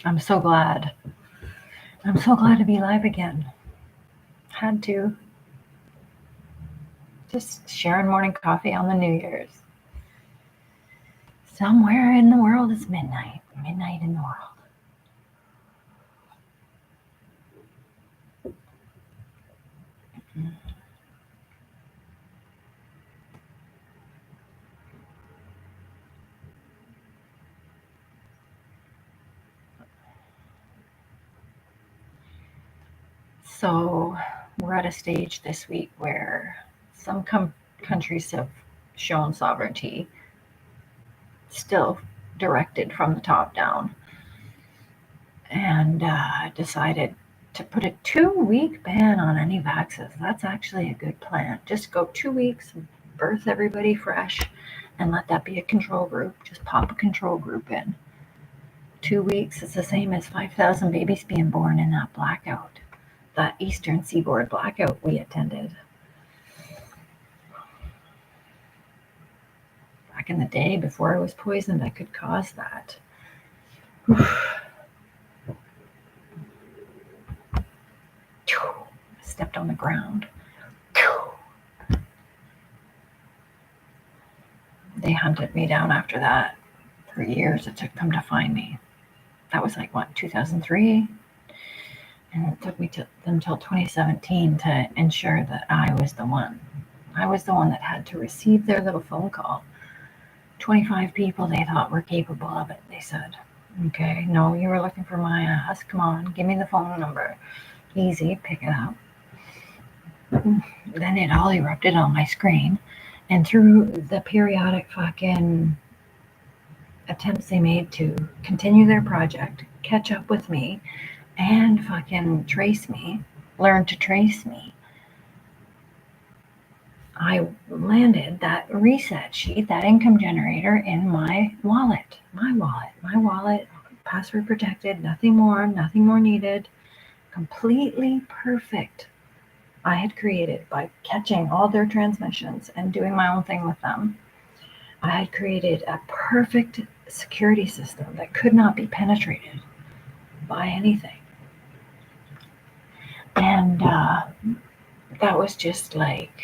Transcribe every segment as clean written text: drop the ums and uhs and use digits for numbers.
I'm so glad. I'm so glad to be live again. Had to. Just sharing morning coffee on the New Year's. Somewhere in the world it's midnight. Midnight in the world. So we're at a stage this week where some countries have shown sovereignty, still directed from the top down, and decided to put a 2-week ban on any vaccines. That's actually a good plan. Just go 2 weeks, birth everybody fresh, and let that be a control group. Just pop a control group in. 2 weeks is the same as 5,000 babies being born in that blackout, that Eastern Seaboard blackout we attended. Back in the day, before I was poisoned, I could cause that. Stepped on the ground. They hunted me down after that. For years it took them to find me. That was like, what, 2003? And it took me until 2017 to ensure that I was the one. I was the one that had to receive their little phone call. 25 people they thought were capable of it, they said. Okay, no, you were looking for my ass. Come on, give me the phone number. Easy, pick it up. Then it all erupted on my screen. And through the periodic fucking attempts they made to continue their project, catch up with me, and fucking trace me, learn to trace me, I landed that reset sheet, that income generator in my wallet, password protected, nothing more needed, completely perfect. I had created by catching all their transmissions and doing my own thing with them. I had created a perfect security system that could not be penetrated by anything. And that was just like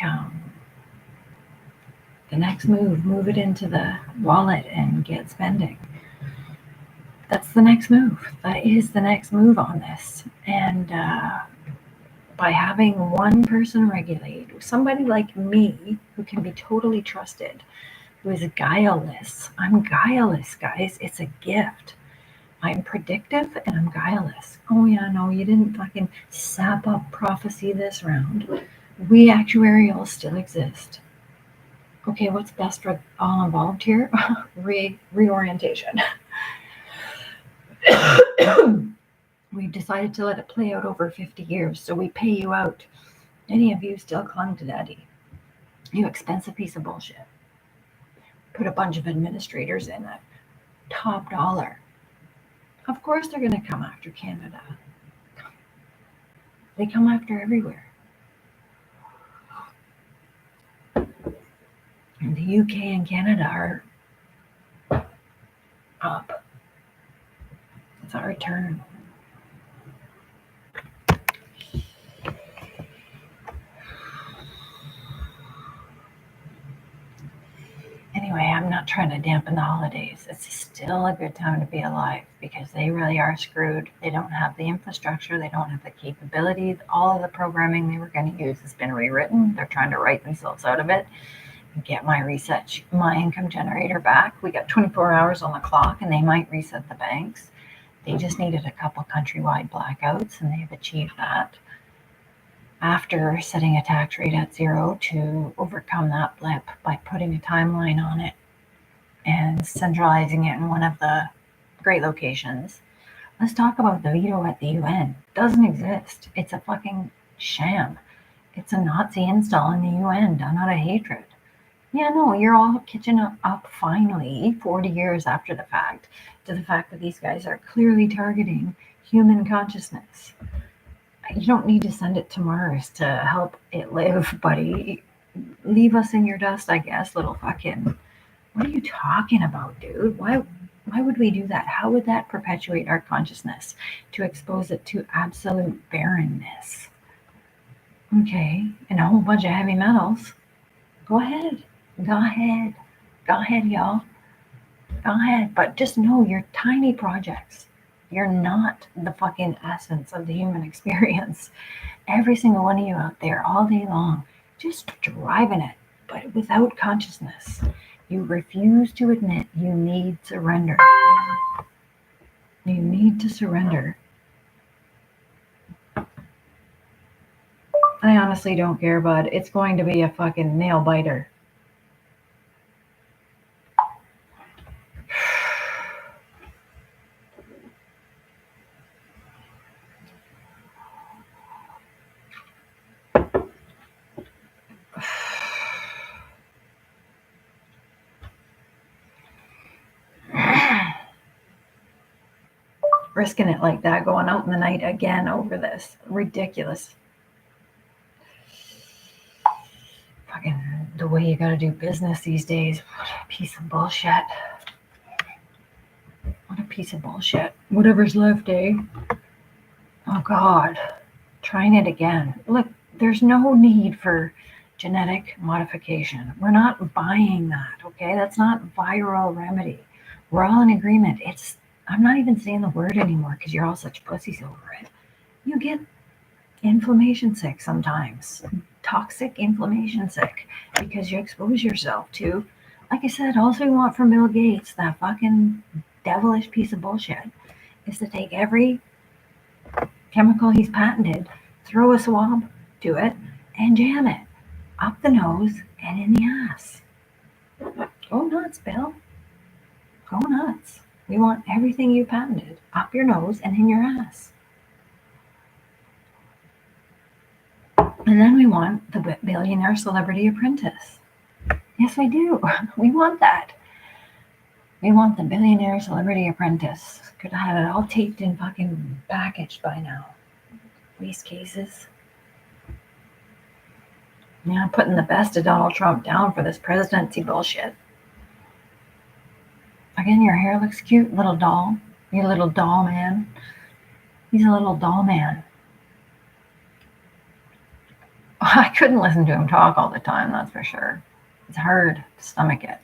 the next move it into the wallet and get spending. That's the next move. That is the next move on this. And by having one person regulate, somebody like me who can be totally trusted, who is guileless. I'm guileless, guys. It's a gift. I'm predictive and I'm guileless. Oh yeah, no, you didn't fucking sap up prophecy this round. We actuarials still exist. Okay, what's best for all involved here? Reorientation. We decided to let it play out over 50 years, so we pay you out. Any of you still clung to daddy? You expensive piece of bullshit. Put a bunch of administrators in it. Top dollar. Of course they're going to come after Canada. They come after everywhere. And the UK and Canada are up. It's our turn. Anyway, I'm not trying to dampen the holidays. It's still a good time to be alive because they really are screwed. They don't have the infrastructure. They don't have the capability. All of the programming they were going to use has been rewritten. They're trying to write themselves out of it and get my income generator back. We got 24 hours on the clock and they might reset the banks. They just needed a couple countrywide blackouts and they've achieved that. After setting a tax rate at 0 to overcome that blip by putting a timeline on it and centralizing it in one of the great locations. Let's talk about the veto at the UN. It doesn't exist. It's a fucking sham. It's a Nazi install in the UN done out of hatred. Yeah, no, you're all catching up finally, 40 years after the fact, to the fact that these guys are clearly targeting human consciousness. You don't need to send it to Mars to help it live, buddy. Leave us in your dust, I guess, little fucking... What are you talking about, dude? Why Why would we do that? How would that perpetuate our consciousness? To expose it to absolute barrenness. Okay, and a whole bunch of heavy metals. Go ahead. Go ahead. Go ahead, y'all. Go ahead. But just know you're tiny projects. You're not the fucking essence of the human experience. Every single one of you out there all day long, just driving it, but without consciousness. You refuse to admit you need surrender. You need to surrender. I honestly don't care, bud. It's going to be a fucking nail biter. Risking it like that, going out in the night again over this. Ridiculous. Fucking the way you gotta do business these days. What a piece of bullshit. What a piece of bullshit. Whatever's left, eh? Oh God. Trying it again. Look, there's no need for genetic modification. We're not buying that, okay? That's not viral remedy. We're all in agreement. I'm not even saying the word anymore because you're all such pussies over it. You get inflammation sick sometimes. Toxic inflammation sick because you expose yourself to, like I said, all we want from Bill Gates, that fucking devilish piece of bullshit, is to take every chemical he's patented, throw a swab to it, and jam it up the nose and in the ass. Go nuts, Bill. Go nuts. We want everything you patented up your nose and in your ass. And then we want the billionaire celebrity apprentice. Yes, we do. We want that. We want the billionaire celebrity apprentice. Could have had it all taped and fucking packaged by now. Waste cases. Yeah, putting the best of Donald Trump down for this presidency bullshit. Again, your hair looks cute, little doll. You little doll man. He's a little doll man. I couldn't listen to him talk all the time, that's for sure. It's hard to stomach it.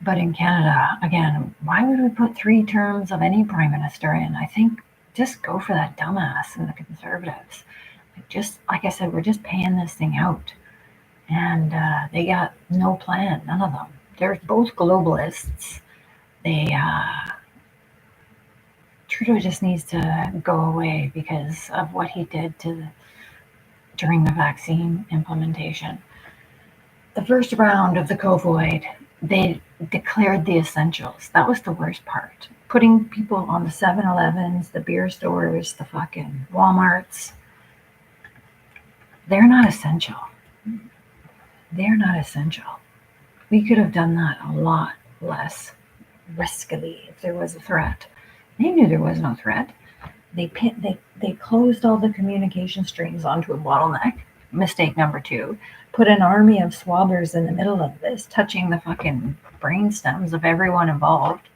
But in Canada, again, why would we put 3 terms of any prime minister in? I think just go for that dumbass and the Conservatives. Just like I said, we're just paying this thing out. And they got no plan, none of them. They're both globalists. Trudeau just needs to go away because of what he did during the vaccine implementation. The first round of the COVID, they declared the essentials. That was the worst part. Putting people on the 7-Elevens, the beer stores, the fucking Walmarts. They're not essential. They're not essential. We could have done that a lot less riskily if there was a threat. They knew there was no threat. They closed all the communication streams onto a bottleneck. Mistake number 2. Put an army of swabbers in the middle of this, touching the fucking brain stems of everyone involved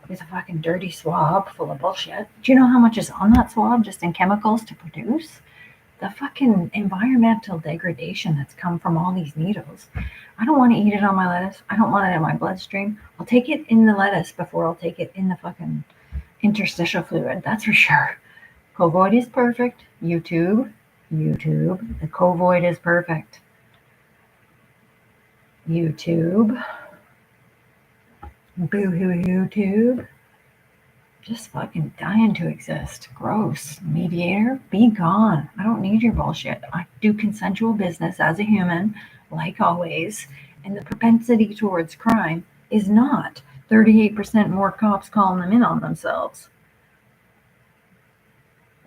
with a fucking dirty swab full of bullshit. Do you know how much is on that swab just in chemicals to produce? The fucking environmental degradation that's come from all these needles. I don't want to eat it on my lettuce. I don't want it in my bloodstream. I'll take it in the lettuce before I'll take it in the fucking interstitial fluid. That's for sure. COVID is perfect. YouTube. The COVID is perfect. YouTube. Boo-hoo YouTube. Just fucking dying to exist. Gross. Mediator, be gone. I don't need your bullshit. I do consensual business as a human, like always, and the propensity towards crime is not 38% more cops calling them in on themselves.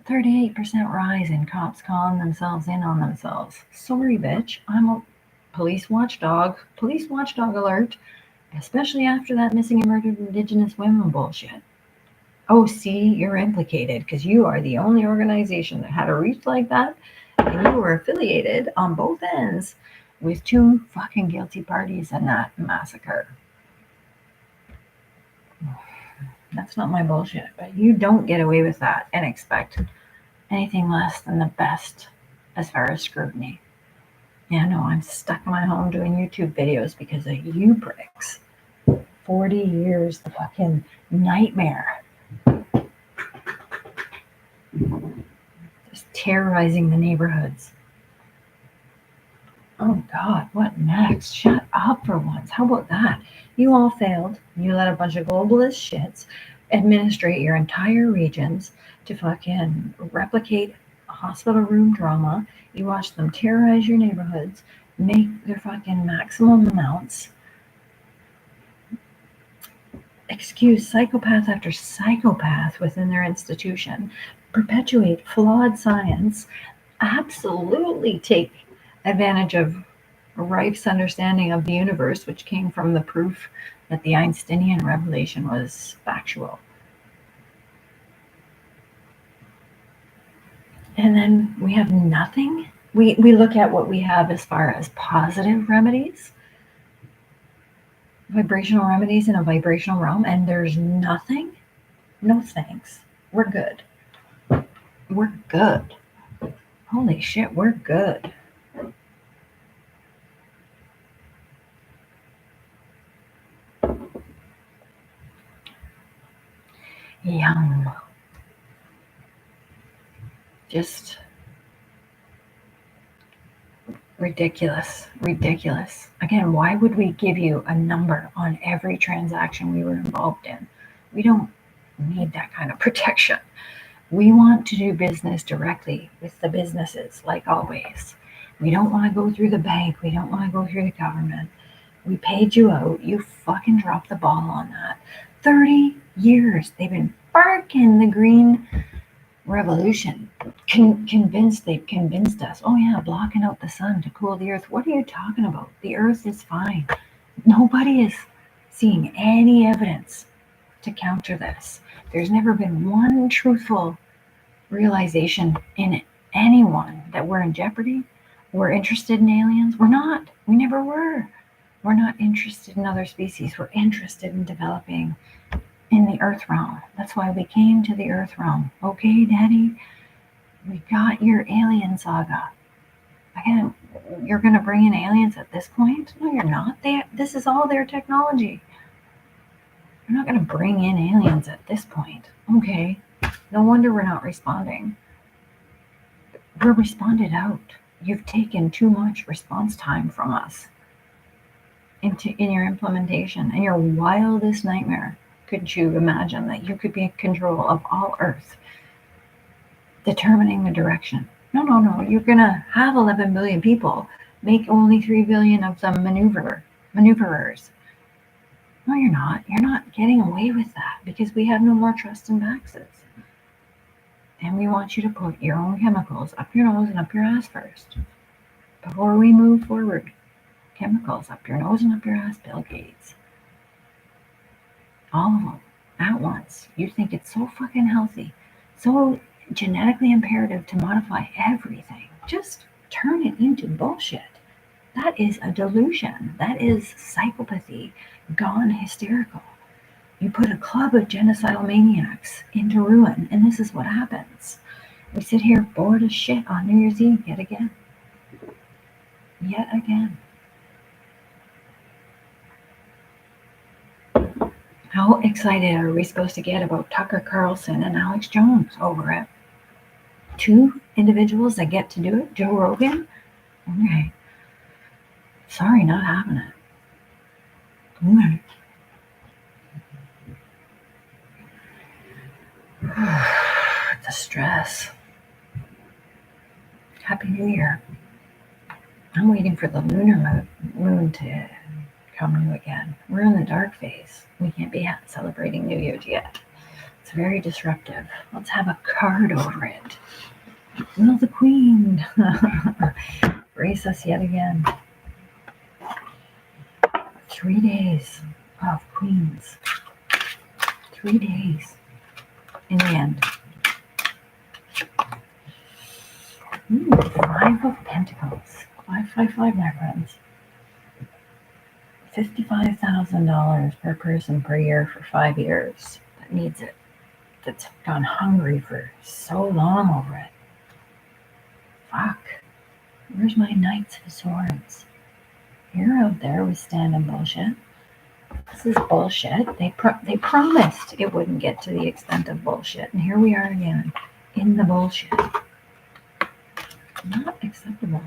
38% rise in cops calling themselves in on themselves. Sorry, bitch. I'm a police watchdog. Police watchdog alert. Especially after that missing and murdered Indigenous women bullshit. Oh, see, you're implicated because you are the only organization that had a reach like that, and you were affiliated on both ends with 2 fucking guilty parties in that massacre. That's not my bullshit. But you don't get away with that and expect anything less than the best as far as scrutiny. Yeah, no, I'm stuck in my home doing YouTube videos because of you pricks. 40 years, the fucking nightmare. Just terrorizing the neighborhoods. Oh God, what next? Shut up for once. How about that? You all failed. You let a bunch of globalist shits administrate your entire regions to fucking replicate hospital room drama. You watched them terrorize your neighborhoods, make their fucking maximum amounts, excuse psychopath after psychopath within their institution, perpetuate flawed science, absolutely take advantage of Reich's understanding of the universe, which came from the proof that the Einsteinian revelation was factual. And then we have nothing. We look at what we have as far as positive remedies, vibrational remedies in a vibrational realm, and there's nothing. No thanks. We're good. We're good. Holy shit, we're good. Yum. Just ridiculous. Again, why would we give you a number on every transaction we were involved in? We don't need that kind of protection. We want to do business directly with the businesses, like always. We don't want to go through the bank. We don't want to go through the government. We paid you out. You fucking dropped the ball on that. 30 years they've been barking the green revolution. They've convinced us. Oh yeah, blocking out the sun to cool the earth. What are you talking about? The earth is fine. Nobody is seeing any evidence to counter this. There's never been one truthful realization in anyone that we're in jeopardy. We're interested in aliens. We're not. We never were. We're not interested in other species. We're interested in developing in the earth realm. That's why we came to the earth realm. Okay, Daddy? We got your alien saga. Again, you're going to bring in aliens at this point? No, you're not. This is all their technology. You're not going to bring in aliens at this point. Okay. No wonder we're not responding. We're responded out. You've taken too much response time from us in your implementation and your wildest nightmare. Could you imagine that you could be in control of all Earth, determining the direction? No. You're going to have 11 billion people. Make only 3 billion of them maneuverers. No, you're not. You're not getting away with that because we have no more trust in vaxes. And we want you to put your own chemicals up your nose and up your ass first. Before we move forward, chemicals up your nose and up your ass, Bill Gates. All of them at once. You think it's so fucking healthy, so genetically imperative to modify everything. Just turn it into bullshit. That is a delusion. That is psychopathy gone hysterical. You put a club of genocidal maniacs into ruin, and this is what happens. We sit here bored as shit on New Year's Eve yet again. How excited are we supposed to get about Tucker Carlson and Alex Jones over it? 2 individuals that get to do it? Joe Rogan? Okay. Sorry, not having it. Okay. The stress. Happy New Year. I'm waiting for the lunar moon to come new again. We're in the dark phase. We can't be celebrating New Year's yet. It's very disruptive. Let's have a card over it. Will the Queen brace us yet again? 3 days of Queens. 3 days. In the end. 5 of Pentacles. 555, my friends. $55,000 per person per year for 5 years. That needs it, that's gone hungry for so long over it. Fuck. Where's my Knights of Swords? You're out there with standing bullshit. This is bullshit. They promised it wouldn't get to the extent of bullshit, and here we are again in the bullshit. Not acceptable.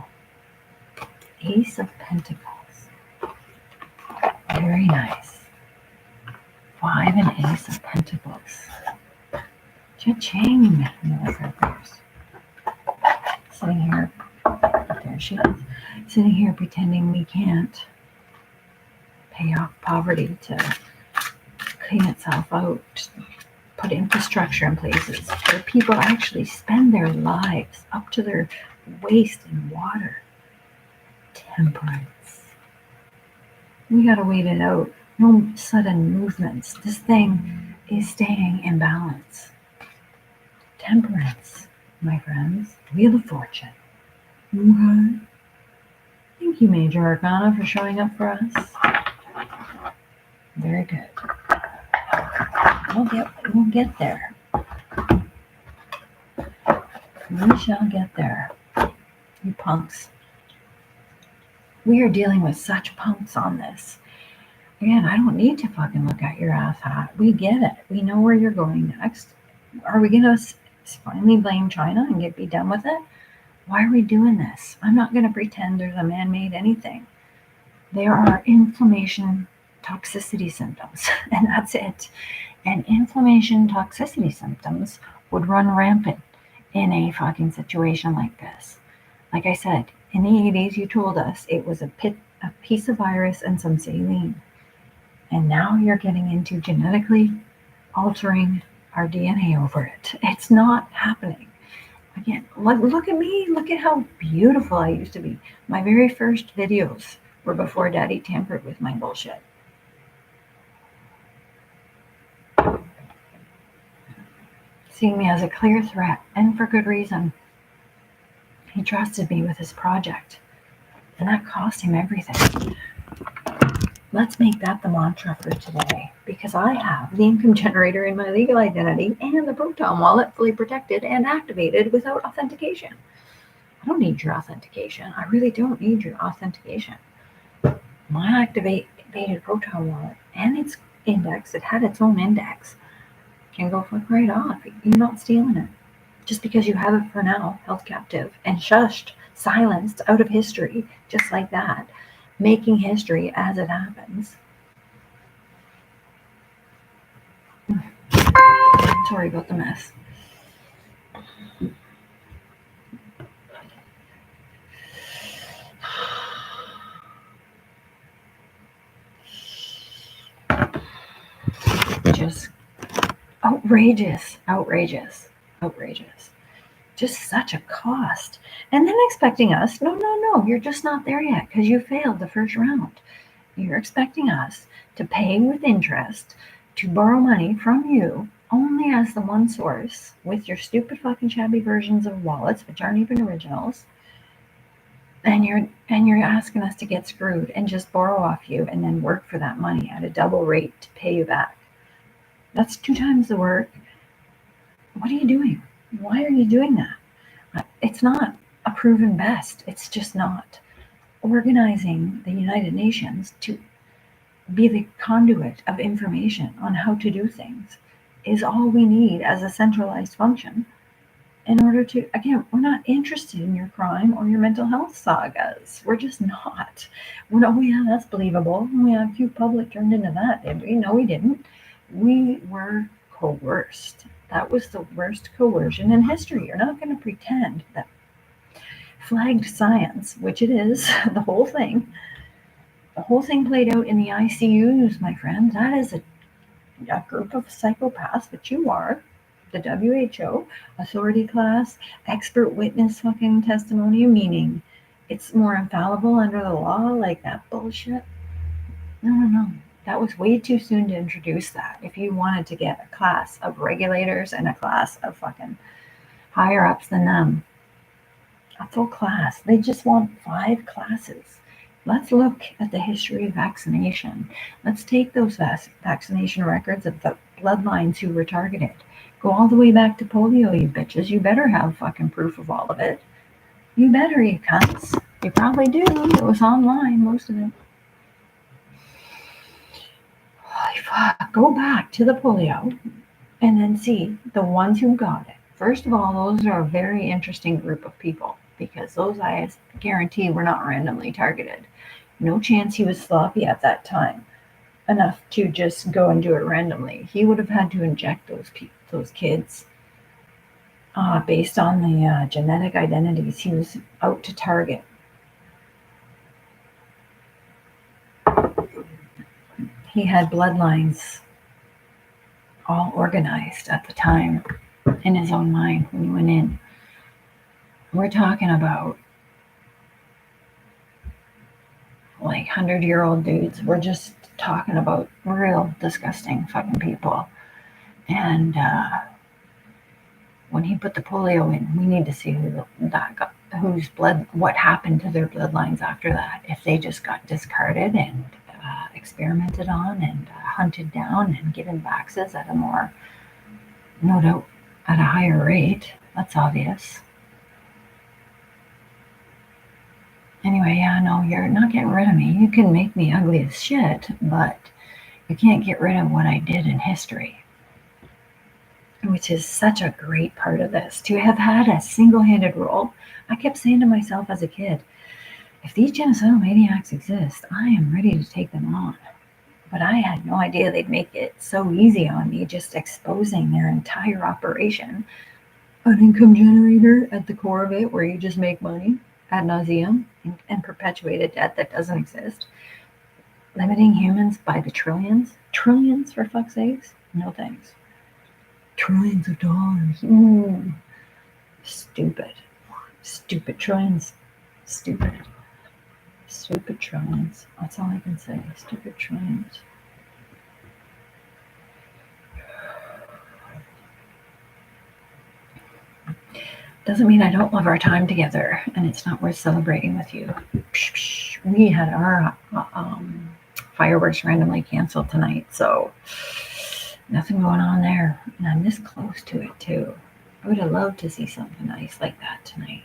Ace of Pentacles. Very nice. 5 and Ace of Pentacles. Cha-ching. Sitting here. There she is. Sitting here pretending we can't pay off poverty to clean itself out, put infrastructure in places where people actually spend their lives up to their waist in water. Temperance. We gotta wait it out. No sudden movements. This thing is staying in balance. Temperance, my friends. Wheel of Fortune. Okay. Thank you, Major Arcana, for showing up for us. Very good. We'll get there. We shall get there. You punks. We are dealing with such punks on this. Again, I don't need to fucking look at your ass hat. We get it. We know where you're going next. Are we going to finally blame China and be done with it? Why are we doing this? I'm not going to pretend there's a man-made anything. There are inflammation toxicity symptoms, and that's it. And inflammation toxicity symptoms would run rampant in a fucking situation like this. Like I said, in the 80s, you told us it was a piece of virus and some saline. And now you're getting into genetically altering our DNA over it. It's not happening. Again, look at me. Look at how beautiful I used to be. My very first videos were before Daddy tampered with my bullshit. Seeing me as a clear threat, and for good reason. He trusted me with his project, and that cost him everything. Let's make that the mantra for today, because I have the income generator in my legal identity and the Proton wallet fully protected and activated without authentication. I don't need your authentication. I really don't need your authentication. My activated Proton wallet and its index, it had its own index, can go fuck right off. You're not stealing it. Just because you have it for now, held captive and shushed, silenced out of history, just like that. Making history as it happens. Sorry about the mess. Just outrageous. Just such a cost. And then expecting us, no, you're just not there yet because you failed the first round. You're expecting us to pay with interest, to borrow money from you only as the one source with your stupid fucking shabby versions of wallets, which aren't even originals. And you're asking us to get screwed and just borrow off you and then work for that money at a double rate to pay you back. That's 2 times the work. What are you doing? Why are you doing that? It's not a proven best. It's just not. Organizing the United Nations to be the conduit of information on how to do things is all we need as a centralized function in order to, again, we're not interested in your crime or your mental health sagas. We're just not. Yeah, that's believable. Yeah, Q Public turned into that, did we? No, we didn't. We were coerced. That was the worst coercion in history. You're not going to pretend that flagged science, which it is, the whole thing played out in the ICUs, my friend. That is a group of psychopaths, but you are. The WHO, authority class, expert witness fucking testimony, meaning it's more infallible under the law, like that bullshit. No. That was way too soon to introduce that. If you wanted to get a class of regulators and a class of fucking higher ups than them, a full class. They just want 5 classes Let's look at the history of vaccination. Let's take those vaccination records of the bloodlines who were targeted. Go all the way back to polio, you bitches. You better have fucking proof of all of it. You better, you cunts. You probably do. It was online, most of it. Holy fuck. Go back to the polio and then see the ones who got it. First of all, those are a very interesting group of people because those I guarantee were not randomly targeted. No chance he was sloppy at that time enough to just go and do it randomly. He would have had to inject those kids based on the genetic identities he was out to target. He had bloodlines all organized at the time in his own mind when he went in. We're talking about like 100-year-old dudes. We're just talking about real disgusting fucking people. And when he put the polio in, we need to see whose blood, what happened to their bloodlines after that. If they just got discarded and experimented on and hunted down and given vaxes at a more, no doubt, at a higher rate. That's obvious. Anyway, yeah, no, you're not getting rid of me. You can make me ugly as shit, but you can't get rid of what I did in history, which is such a great part of this. To have had a single-handed role, I kept saying to myself as a kid, if these genocidal maniacs exist, I am ready to take them on. But I had no idea they'd make it so easy on me, just exposing their entire operation. An income generator at the core of it, where you just make money ad nauseum and perpetuate a debt that doesn't exist. Limiting humans by the trillions. Trillions, for fuck's sakes? No thanks. Trillions of dollars. Stupid. Stupid trillions. Stupid. Stupid trillions. That's all I can say. Stupid trillions. Doesn't mean I don't love our time together and it's not worth celebrating with you. We had our fireworks randomly canceled tonight, so nothing going on there. And I'm this close to it too. I would have loved to see something nice like that tonight.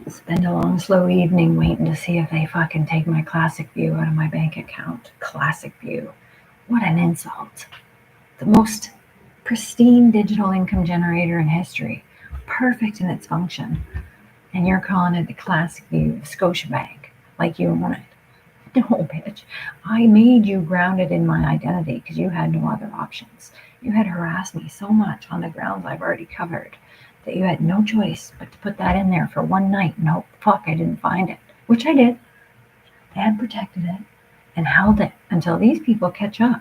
Spend a long, slow evening waiting to see if they fucking take my classic view out of my bank account. Classic view. What an insult. The most pristine digital income generator in history. Perfect in its function. And you're calling it the classic view of Scotiabank. Like you own it. No, bitch. I made you grounded in my identity because you had no other options. You had harassed me so much on the grounds I've already covered that you had no choice but to put that in there for one night and hope fuck I didn't find it, which I did, and protected it and held it until these people catch up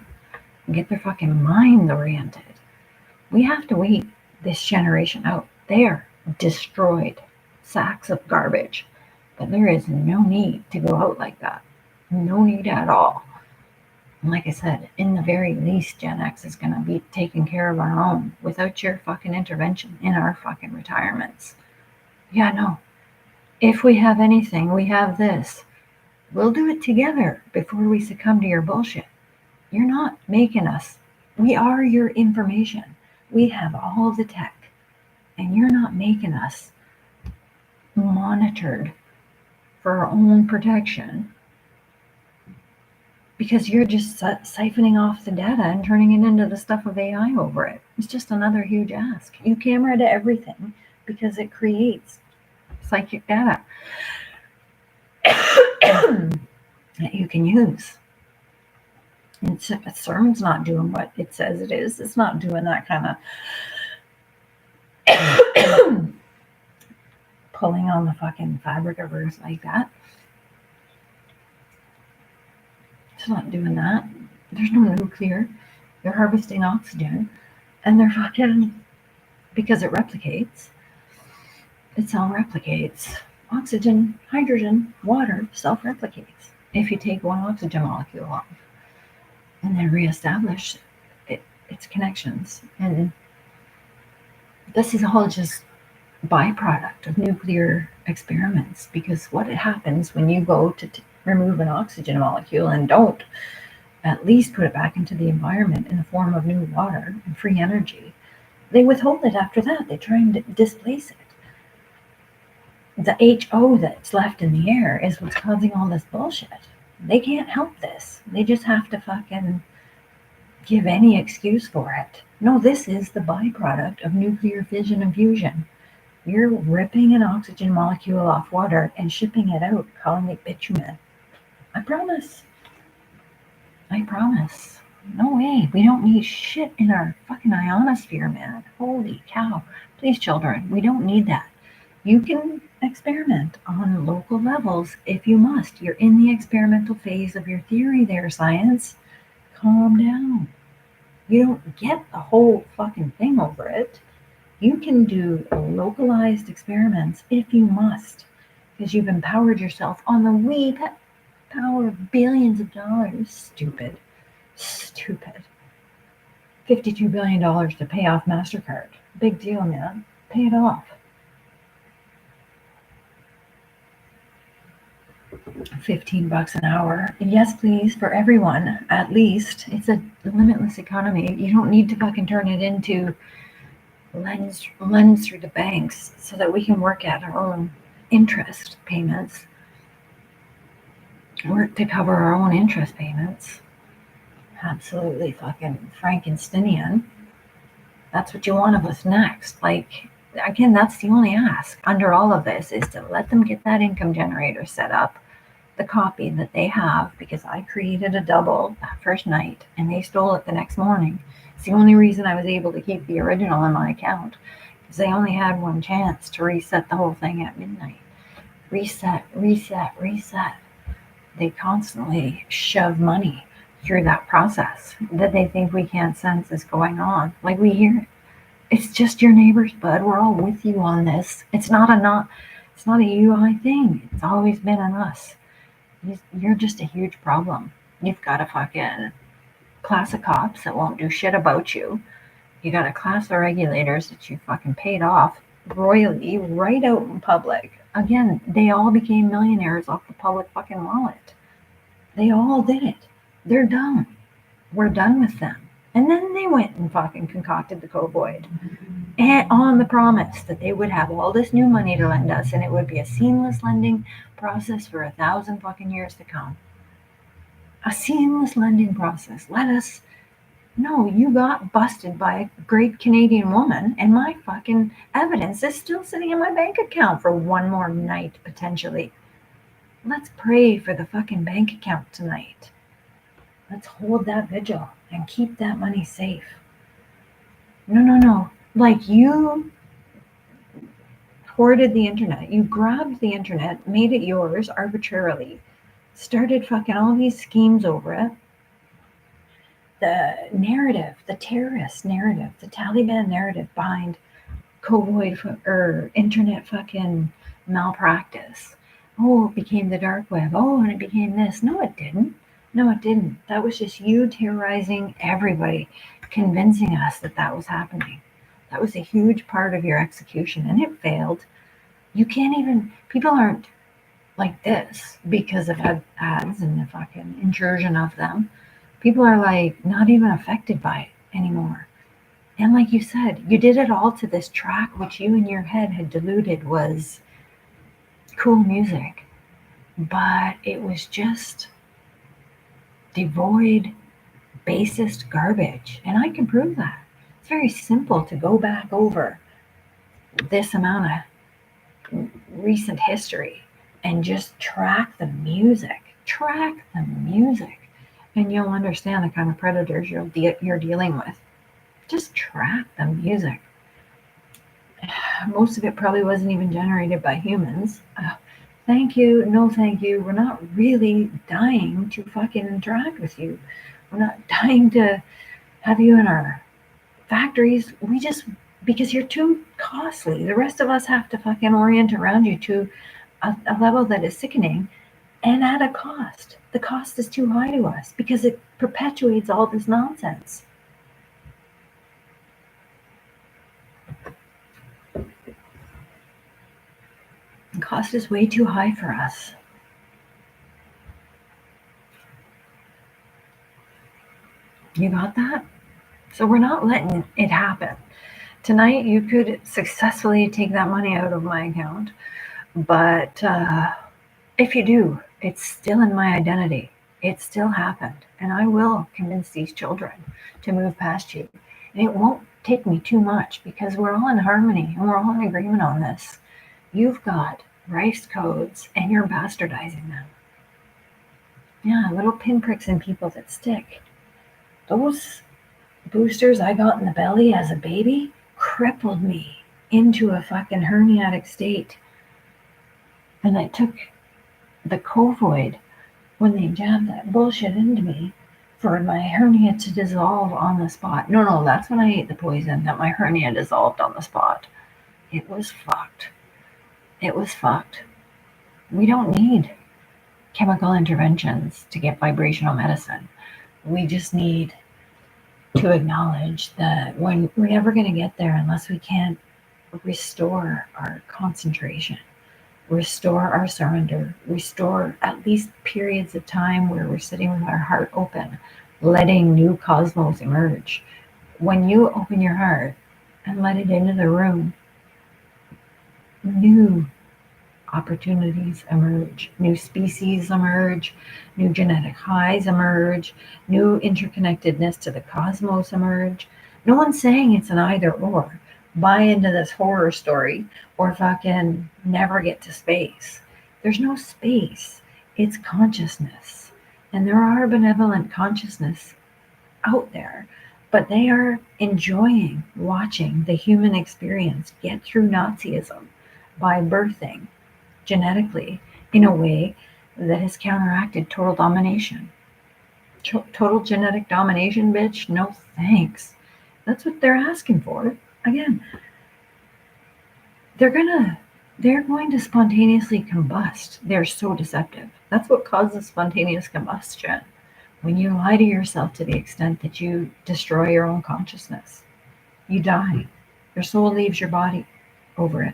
and get their fucking minds oriented. We have to wait this generation out. They are destroyed sacks of garbage, but there is no need to go out like that. No need at all. And like I said, in the very least, Gen X is going to be taking care of our own without your fucking intervention in our fucking retirements. Yeah, no. If we have anything, we have this. We'll do it together before we succumb to your bullshit. You're not making us. We are your information. We have all the tech. And you're not making us monitored for our own protection. Because you're just siphoning off the data and turning it into the stuff of AI over it. It's just another huge ask. You camera to everything because it creates psychic data that you can use. And CERN's not doing what it says it is. It's not doing that kind of pulling on the fucking fabric of Earth like that. It's not doing that. There's no nuclear. They're harvesting oxygen. And they're fucking, because it replicates. It self-replicates. Oxygen, hydrogen, water self-replicates. If you take one oxygen molecule off and then reestablish its connections. And this is all just byproduct of nuclear experiments, because what happens when you go to remove an oxygen molecule and don't at least put it back into the environment in the form of new water and free energy, they withhold it after that. They try and displace it. The HO that's left in the air is what's causing all this bullshit. They can't help this. They just have to fucking give any excuse for it. No, this is the byproduct of nuclear fission and fusion. You're ripping an oxygen molecule off water and shipping it out, calling it bitumen. I promise. I promise. No way. We don't need shit in our fucking ionosphere, man. Holy cow. Please, children, we don't need that. You can experiment on local levels if you must. You're in the experimental phase of your theory there, science. Calm down. You don't get the whole fucking thing over it. You can do localized experiments if you must, because you've empowered yourself on the wee power of billions of dollars. Stupid. $52 billion to pay off MasterCard. Big deal, man. Pay it off. $15 an hour. Yes, please, for everyone, at least. It's a limitless economy. You don't need to fucking turn it into lends through the banks so that we can work at our own interest payments. Work to cover our own interest payments. Absolutely fucking Frankensteinian. That's what you want of us next. Like, again, that's the only ask under all of this, is to let them get that income generator set up, the copy that they have, because I created a double that first night and they stole it the next morning. It's the only reason I was able to keep the original in my account, because they only had one chance to reset the whole thing at midnight. Reset. They constantly shove money through that process that they think we can't sense is going on. Like, we hear it. It's just your neighbors, bud. We're all with you on this. It's not a you, I thing. It's always been on us. You're just a huge problem. You've got a fucking class of cops that won't do shit about you. You got a class of regulators that you fucking paid off royally right out in public. Again, they all became millionaires off the public fucking wallet. They all did it. They're done. We're done with them. And then they went and fucking concocted the COVID, and on the promise that they would have all this new money to lend us, and it would be a seamless lending process for 1,000 fucking years to come. A seamless lending process. No, you got busted by a great Canadian woman, and my fucking evidence is still sitting in my bank account for one more night, potentially. Let's pray for the fucking bank account tonight. Let's hold that vigil and keep that money safe. No. Like, you hoarded the internet. You grabbed the internet, made it yours arbitrarily, started fucking all these schemes over it. The narrative, the terrorist narrative, the Taliban narrative behind COVID or internet fucking malpractice. Oh, it became the dark web. Oh, and it became this. No, it didn't. That was just you terrorizing everybody, convincing us that that was happening. That was a huge part of your execution, and it failed. You can't even, people aren't like this because of ads and the fucking intrusion of them. People are like not even affected by it anymore. And like you said, you did it all to this track, which you in your head had deluded was cool music, but it was just devoid, basest garbage. And I can prove that. It's very simple to go back over this amount of recent history and just track the music. And you'll understand the kind of predators you're dealing with. Just track the music. Most of it probably wasn't even generated by humans. Thank you, no thank you. We're not really dying to fucking interact with you. We're not dying to have you in our factories. Because you're too costly. The rest of us have to fucking orient around you to a level that is sickening and at a cost. The cost is too high to us because it perpetuates all this nonsense. cost is way too high for us. You got that? So we're not letting it happen. Tonight, you could successfully take that money out of my account, but if you do, it's still in my identity. It still happened, and I will convince these children to move past you. And it won't take me too much because we're all in harmony and we're all in agreement on this. You've got rice codes and you're bastardizing them. Yeah, little pinpricks in people that stick. Those boosters I got in the belly as a baby crippled me into a fucking herniatic state. And I took the Covoid when they jabbed that bullshit into me for my hernia to dissolve on the spot. No, that's when I ate the poison that my hernia dissolved on the spot. It was fucked. It was fucked. We don't need chemical interventions to get vibrational medicine. We just need to acknowledge that when we're never going to get there unless we can restore our concentration, restore our surrender, restore at least periods of time where we're sitting with our heart open, letting new cosmos emerge. When you open your heart and let it into the room, new opportunities emerge, new species emerge, new genetic highs emerge, new interconnectedness to the cosmos emerge. No one's saying it's an either or. Buy into this horror story or fucking never get to space. There's no space. It's consciousness. And there are benevolent consciousness out there, but they are enjoying watching the human experience get through Nazism by birthing genetically in a way that has counteracted total domination. Total genetic domination, bitch? No thanks. That's what they're asking for. Again, they're going to spontaneously combust. They're so deceptive. That's what causes spontaneous combustion. When you lie to yourself to the extent that you destroy your own consciousness, you die. Your soul leaves your body over it.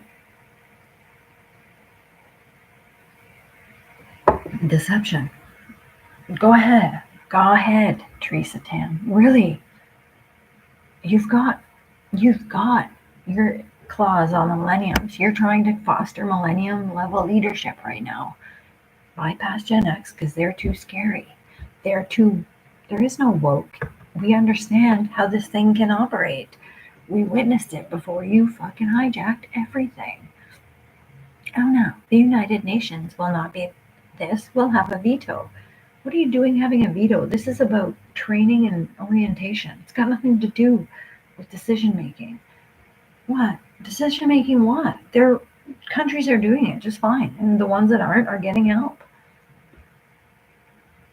Deception. Go ahead, Teresa Tan. Really, you've got your claws on the millenniums. You're trying to foster millennium level leadership right now. Bypass Gen X because they're too scary. There is no woke. We understand how this thing can operate. We witnessed it before you fucking hijacked everything. Oh no, the United Nations will not be this. We'll have a veto. What are you doing having a veto? This is about training and orientation. It's got nothing to do with decision making. What? Decision making what? Their countries are doing it just fine. And the ones that aren't are getting help.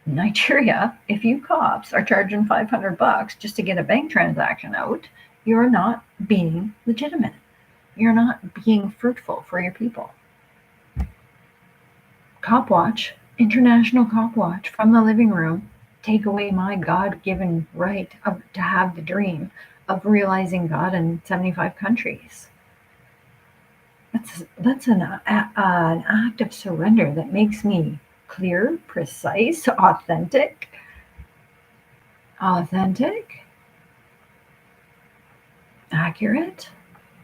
Nigeria, if you cops are charging $500 just to get a bank transaction out, you're not being legitimate. You're not being fruitful for your people. Cop watch, international cop watch from the living room, take away my God-given right to have the dream of realizing God in 75 countries. That's an act of surrender that makes me clear, precise, authentic, accurate.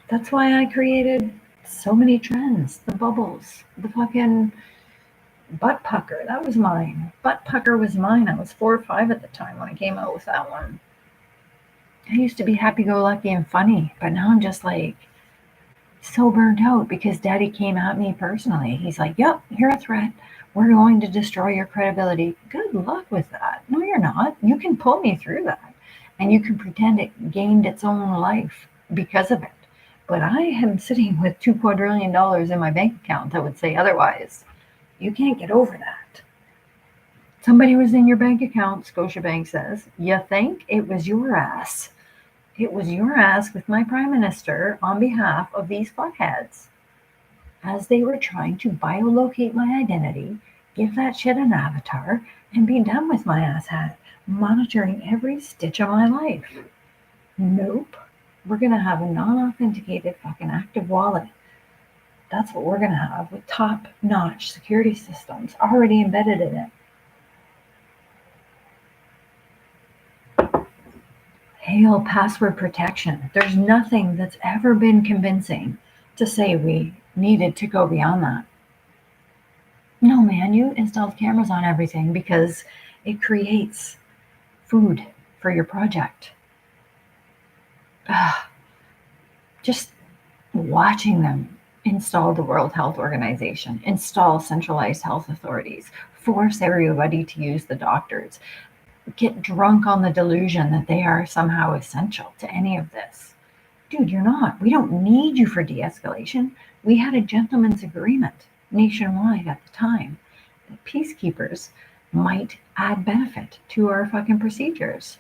That's why I created so many trends, the bubbles, the fucking butt pucker. That was mine. Butt pucker was mine. I was 4 or 5 at the time when I came out with that one. I used to be happy-go-lucky and funny, but now I'm just like so burnt out because Daddy came at me personally. He's like, yep, you're a threat. We're going to destroy your credibility. Good luck with that. No, you're not. You can pull me through that. And you can pretend it gained its own life because of it. But I am sitting with $2 quadrillion in my bank account that would say otherwise. You can't get over that. Somebody was in your bank account, Scotiabank says. You think? It was your ass. It was your ass with my prime minister on behalf of these fuckheads. As they were trying to biolocate my identity, give that shit an avatar, and be done with my asshat, monitoring every stitch of my life. Nope. We're going to have a non-authenticated fucking active wallet That's what we're going to have with top-notch security systems already embedded in it. Hail password protection. There's nothing that's ever been convincing to say we needed to go beyond that. No, man, you installed cameras on everything because it creates food for your project. Just watching them install the World Health Organization, install centralized health authorities, force everybody to use the doctors, get drunk on the delusion that they are somehow essential to any of this. Dude, you're not. We don't need you for de-escalation. We had a gentleman's agreement nationwide at the time that peacekeepers might add benefit to our fucking procedures.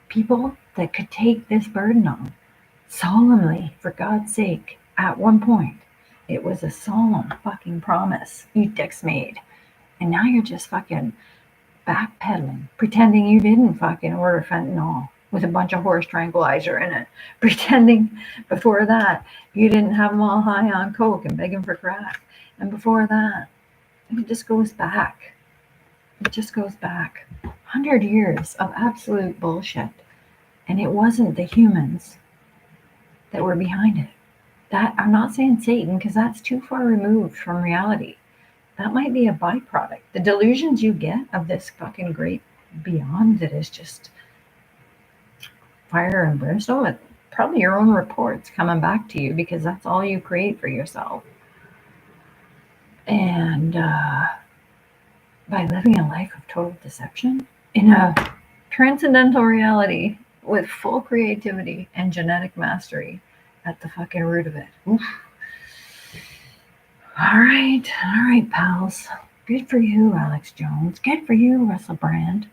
People that could take this burden on solemnly, for God's sake, at one point. It was a solemn fucking promise you dicks made. And now you're just fucking backpedaling, pretending you didn't fucking order fentanyl with a bunch of horse tranquilizer in it, pretending before that you didn't have them all high on coke and begging for crack. And before that, it just goes back. It just goes back 100 years of absolute bullshit. And it wasn't the humans that were behind it. That, I'm not saying Satan, because that's too far removed from reality. That might be a byproduct. The delusions you get of this fucking great beyond that is just fire and brimstone. Probably your own reports coming back to you, because that's all you create for yourself. And by living a life of total deception in a transcendental reality with full creativity and genetic mastery at the fucking root of it. Oof. All right, pals. Good for you, Alex Jones. Good for you, Russell Brand.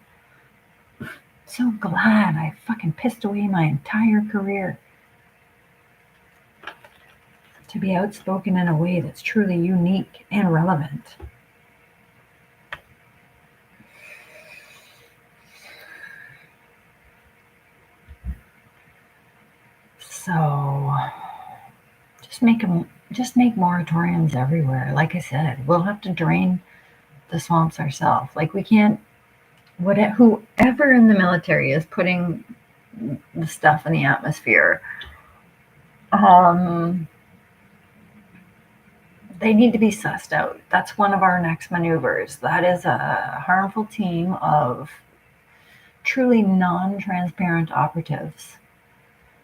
So glad I fucking pissed away my entire career to be outspoken in a way that's truly unique and relevant. So just make moratoriums everywhere. Like I said, we'll have to drain the swamps ourselves. Like, we can't, whoever in the military is putting the stuff in the atmosphere, they need to be sussed out. That's one of our next maneuvers. That is a harmful team of truly non-transparent operatives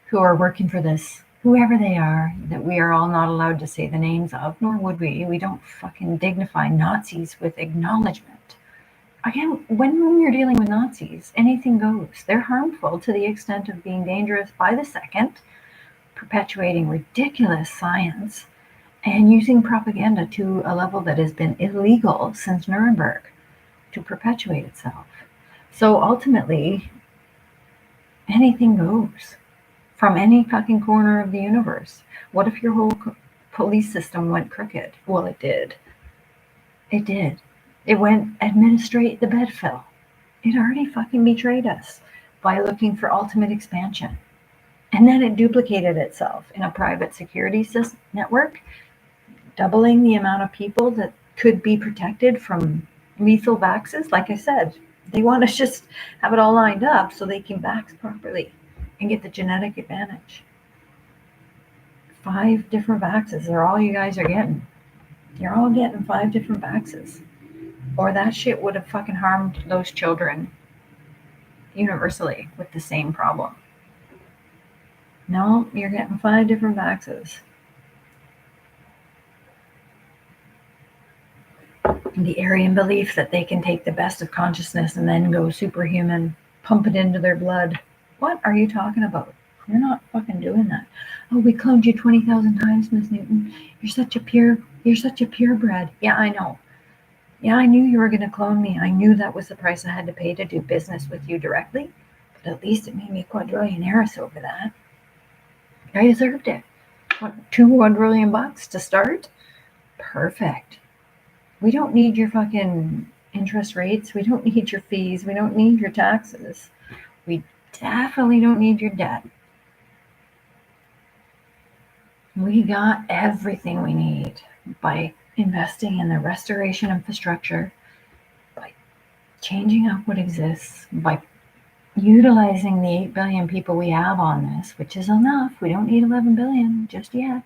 who are working for this, whoever they are, that we are all not allowed to say the names of, nor would we. We don't fucking dignify Nazis with acknowledgement. Again, when you're dealing with Nazis, anything goes. They're harmful to the extent of being dangerous by the second, perpetuating ridiculous science, and using propaganda to a level that has been illegal since Nuremberg to perpetuate itself. So ultimately, anything goes from any fucking corner of the universe. What if your whole police system went crooked? Well, it did. It did. It went administrate the bedfill. It already fucking betrayed us by looking for ultimate expansion. And then it duplicated itself in a private security network, doubling the amount of people that could be protected from lethal vaxes. Like I said, they want to just have it all lined up so they can vax properly and get the genetic advantage. 5 different vaxes are all you guys are getting. You're all getting 5 different vaxes. Or that shit would have fucking harmed those children universally with the same problem. No, you're getting 5 different vaxes. The Aryan belief that they can take the best of consciousness and then go superhuman, pump it into their blood. What are you talking about? You're not fucking doing that. Oh, we cloned you 20,000 times, Miss Newton. You're such a purebred. Yeah, I know. Yeah, I knew you were going to clone me. I knew that was the price I had to pay to do business with you directly. But at least it made me quadrillionaires over that. I deserved it. What, $2 quadrillion to start? Perfect. We don't need your fucking interest rates. We don't need your fees. We don't need your taxes. We definitely don't need your debt. We got everything we need by investing in the restoration infrastructure, by changing up what exists, by utilizing the 8 billion people we have on this, which is enough. We don't need 11 billion just yet.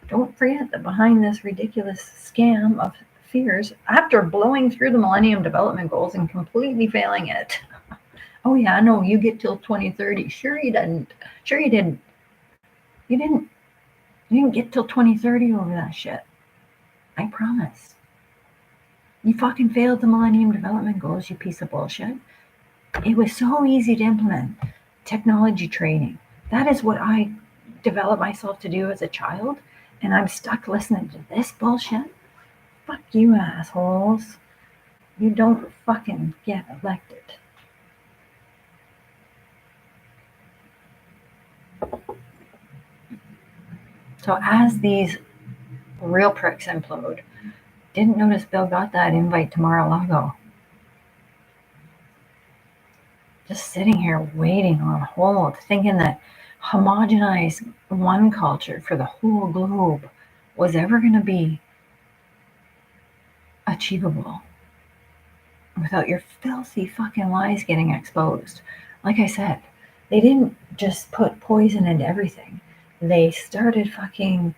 Don't forget that behind this ridiculous scam of fears, after blowing through the Millennium Development Goals and completely failing it. Oh yeah, no, you get till 2030. Sure you didn't. Sure you didn't. You didn't. You didn't get till 2030 over that shit. I promise. You fucking failed the Millennium Development Goals, you piece of bullshit. It was so easy to implement. Technology training. That is what I developed myself to do as a child, and I'm stuck listening to this bullshit. Fuck you, assholes. You don't fucking get elected. So as these real pricks implode, didn't notice Bill got that invite to Mar-a-Lago. Just sitting here waiting on hold, thinking that homogenized one culture for the whole globe was ever going to be achievable without your filthy fucking lies getting exposed. Like I said, they didn't just put poison into everything. They started fucking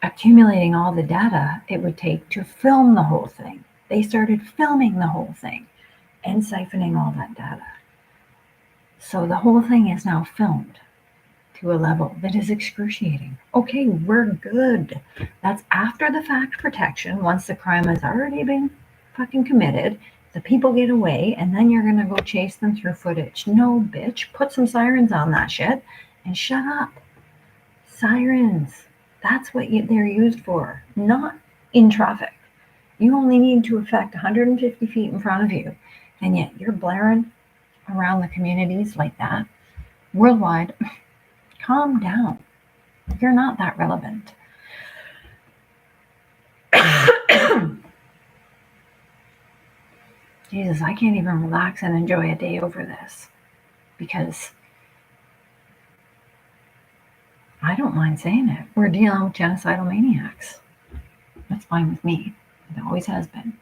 accumulating all the data it would take to film the whole thing. They started filming the whole thing and siphoning all that data. So the whole thing is now filmed to a level that is excruciating. Okay, we're good. That's after the fact protection. Once the crime has already been fucking committed, the people get away, and then you're gonna go chase them through footage. No, bitch, put some sirens on that shit and shut up. Sirens, that's what they're used for, not in traffic. You only need to affect 150 feet in front of you, and yet you're blaring around the communities like that worldwide. Calm down. You're not that relevant. Jesus, I can't even relax and enjoy a day over this because I don't mind saying it. We're dealing with genocidal maniacs. That's fine with me. It always has been.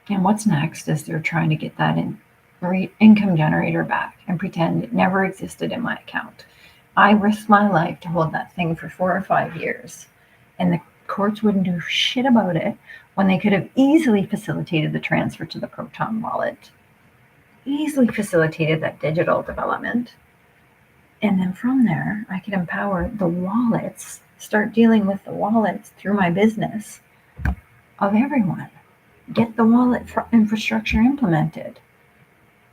And what's next is they're trying to get that income generator back and pretend it never existed in my account. I risked my life to hold that thing for 4 or 5 years, and the courts wouldn't do shit about it when they could have easily facilitated the transfer to the Proton wallet, easily facilitated that digital development. And then from there, I could empower the wallets, start dealing with the wallets through my business of everyone. Get the wallet infrastructure implemented.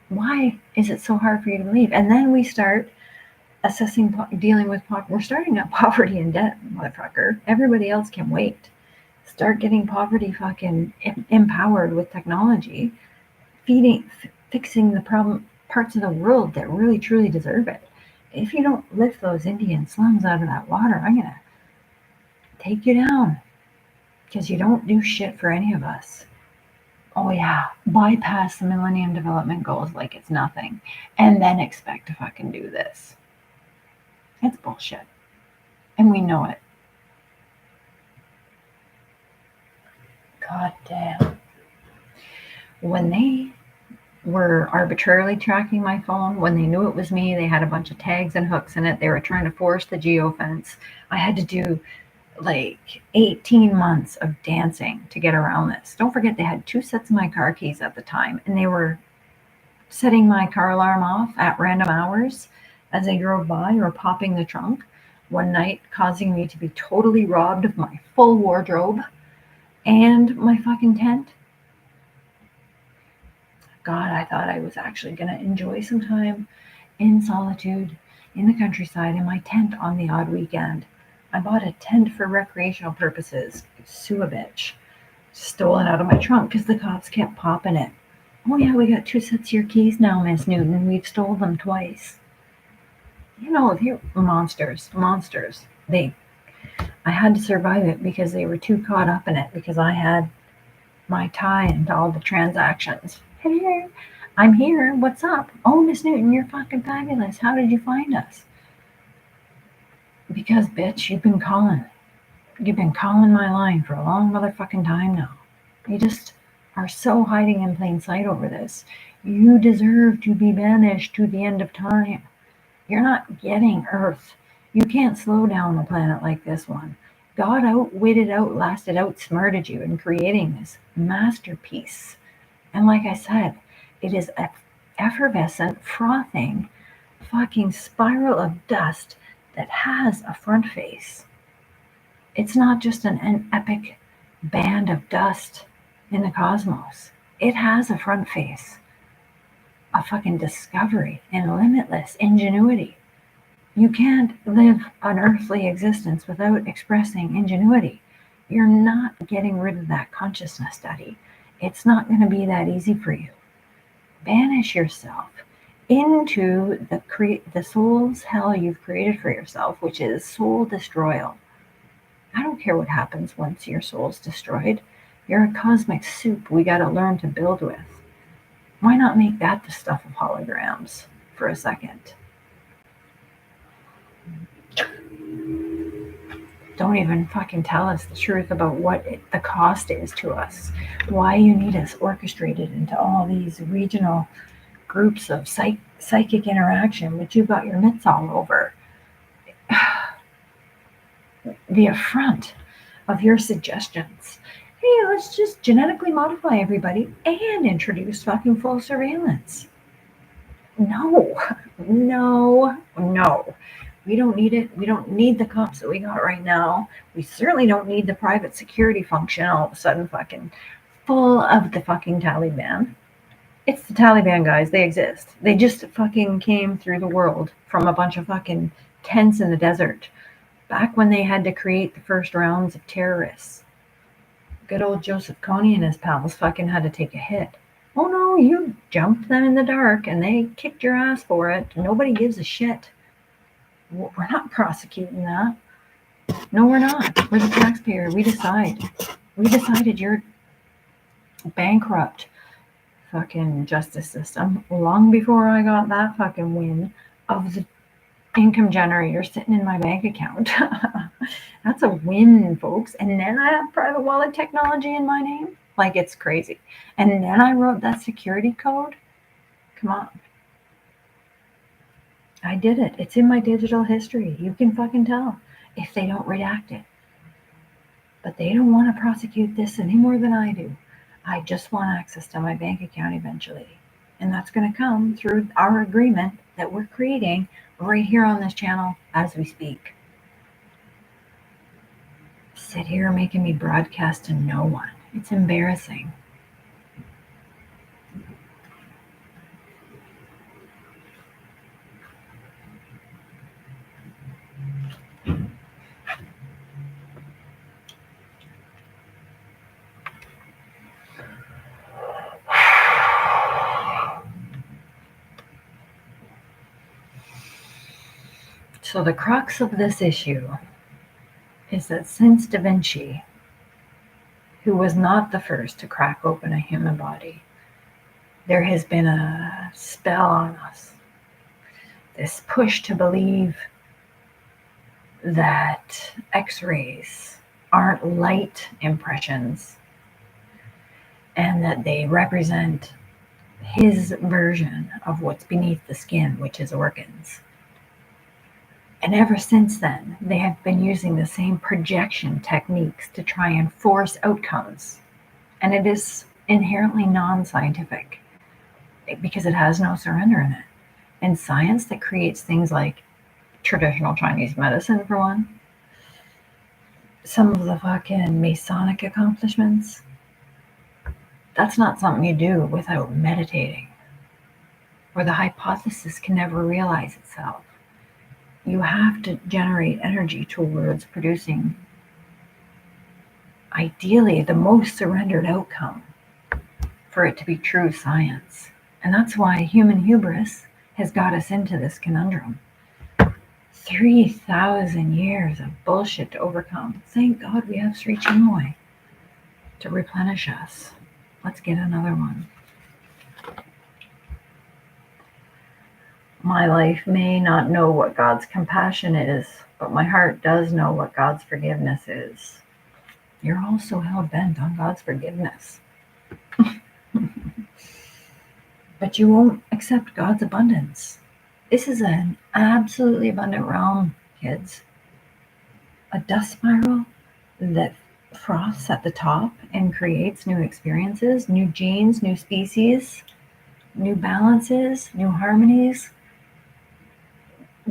Why is it so hard for you to believe? And then we start assessing, dealing with, we're starting at poverty and debt, motherfucker. Everybody else can wait. Start getting poverty fucking empowered with technology, fixing the problem parts of the world that really truly deserve it. If you don't lift those Indian slums out of that water, I'm gonna take you down because you don't do shit for any of us. Oh yeah, bypass the Millennium Development Goals like it's nothing, and then expect to fucking do this. It's bullshit, and we know it. God damn. When they were arbitrarily tracking my phone, when they knew it was me, they had a bunch of tags and hooks in it. They were trying to force the geofence. I had to do like 18 months of dancing to get around this. Don't forget they had 2 sets of my car keys at the time, and they were setting my car alarm off at random hours as I drove by or popping the trunk one night, causing me to be totally robbed of my full wardrobe and my fucking tent. God, I thought I was actually going to enjoy some time in solitude in the countryside in my tent on the odd weekend. I bought a tent for recreational purposes. Sue a bitch. Stolen out of my trunk because the cops kept popping it. Oh yeah, we got 2 sets of your keys now, Miss Newton. We've stole them twice. You know, they're monsters. I had to survive it because they were too caught up in it because I had my tie into all the transactions. Hello, I'm here. What's up? Oh, Miss Newton, you're fucking fabulous. How did you find us? Because, bitch, you've been calling my line for a long motherfucking time now. You just are so hiding in plain sight over this. You deserve to be banished to the end of time. You're not getting Earth. You can't slow down a planet like this one. God outwitted, outlasted, outsmarted you in creating this masterpiece. And like I said, it is an effervescent, frothing, fucking spiral of dust that has a front face. It's not just an epic band of dust in the cosmos. It has a front face, a fucking discovery and limitless ingenuity. You can't live an earthly existence without expressing ingenuity. You're not getting rid of that consciousness, Daddy. It's not going to be that easy for you. Banish yourself into the soul's hell you've created for yourself, which is soul destroyal. I don't care what happens once your soul's destroyed. You're a cosmic soup we got to learn to build with. Why not make that the stuff of holograms for a second? Don't even fucking tell us the truth about what the cost is to us. Why you need us orchestrated into all these regional groups of psychic interaction, which you've got your mitts all over. The affront of your suggestions. Hey, let's just genetically modify everybody and introduce fucking full surveillance. No. We don't need it. We don't need the cops that we got right now. We certainly don't need the private security function all of a sudden fucking full of the fucking Taliban. It's the Taliban, guys. They exist. They just fucking came through the world from a bunch of fucking tents in the desert back when they had to create the first rounds of terrorists. Good old Joseph Kony and his pals fucking had to take a hit. Oh no, you jumped them in the dark and they kicked your ass for it. Nobody gives a shit. We're not prosecuting that. No, we're not. We're the taxpayer. We decide. We decided you're bankrupt fucking justice system long before I got that fucking win of the income generator sitting in my bank account. That's a win, folks. And then I have private wallet technology in my name. Like, it's crazy. And then I wrote that security code. Come on. I did it. It's in my digital history. You can fucking tell if they don't redact it. But they don't want to prosecute this any more than I do. I just want access to my bank account eventually. And that's going to come through our agreement that we're creating right here on this channel as we speak. Sit here making me broadcast to no one. It's embarrassing. So the crux of this issue is that since Da Vinci, who was not the first to crack open a human body, there has been a spell on us. This push to believe that X-rays aren't light impressions and that they represent his version of what's beneath the skin, which is organs. And ever since then, they have been using the same projection techniques to try and force outcomes. And it is inherently non-scientific because it has no surrender in it. And science that creates things like traditional Chinese medicine, for one, some of the fucking Masonic accomplishments, that's not something you do without meditating, or the hypothesis can never realize itself. You have to generate energy towards producing, ideally, the most surrendered outcome for it to be true science. And that's why human hubris has got us into this conundrum. 3,000 years of bullshit to overcome. Thank God we have Sri Chinmoy to replenish us. Let's get another one. My life may not know what God's compassion is, but my heart does know what God's forgiveness is. You're all so hell-bent on God's forgiveness. But you won't accept God's abundance. This is an absolutely abundant realm, kids. A dust spiral that froths at the top and creates new experiences, new genes, new species, new balances, new harmonies.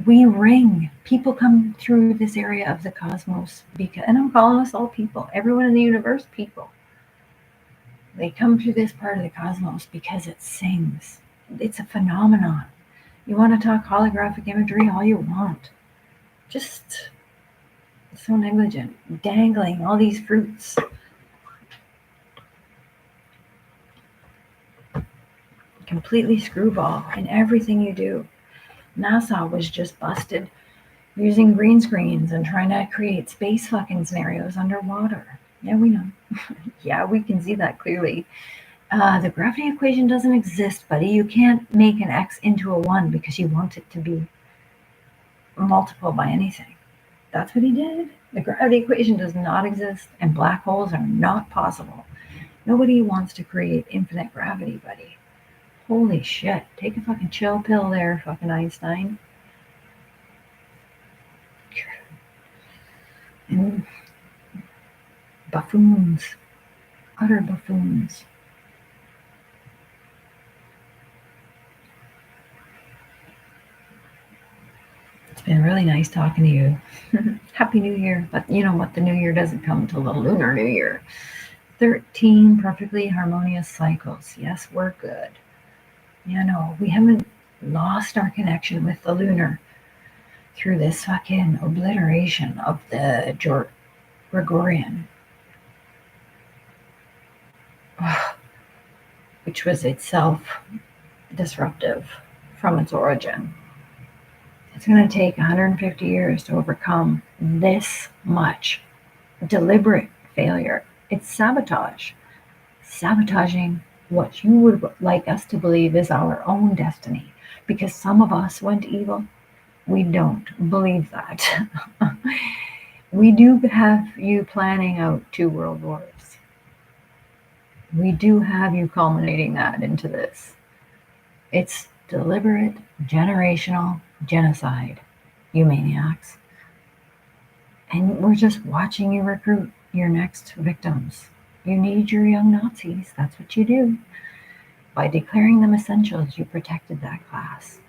We ring. People come through this area of the cosmos because, and I'm calling us all people, everyone in the universe, people. They come through this part of the cosmos because it sings. It's a phenomenon. You want to talk holographic imagery all you want. Just so negligent, dangling all these fruits. Completely screwball in everything you do. NASA was just busted using green screens and trying to create space fucking scenarios underwater. Yeah, we know. Yeah, we can see that clearly. The gravity equation doesn't exist, buddy. You can't make an x into a 1 because you want it to be multiple by anything. That's what he did. The gravity equation does not exist, and black holes are not possible. Nobody wants to create infinite gravity, buddy. Holy shit. Take a fucking chill pill there, fucking Einstein. And buffoons. Utter buffoons. It's been really nice talking to you. Happy New Year. But you know what? The New Year doesn't come till the Lunar New Year. 13 perfectly harmonious cycles. Yes, we're good. Yeah, no, we haven't lost our connection with the lunar through this fucking obliteration of the Gregorian, which was itself disruptive from its origin. It's going to take 150 years to overcome this much deliberate failure. It's sabotage. Sabotaging what you would like us to believe is our own destiny. Because some of us went evil, we don't believe that. We do have you planning out 2 world wars. We do have you culminating that into this. It's deliberate, generational genocide, you maniacs. And we're just watching you recruit your next victims. You need your young Nazis. That's what you do. By declaring them essentials, you protected that class.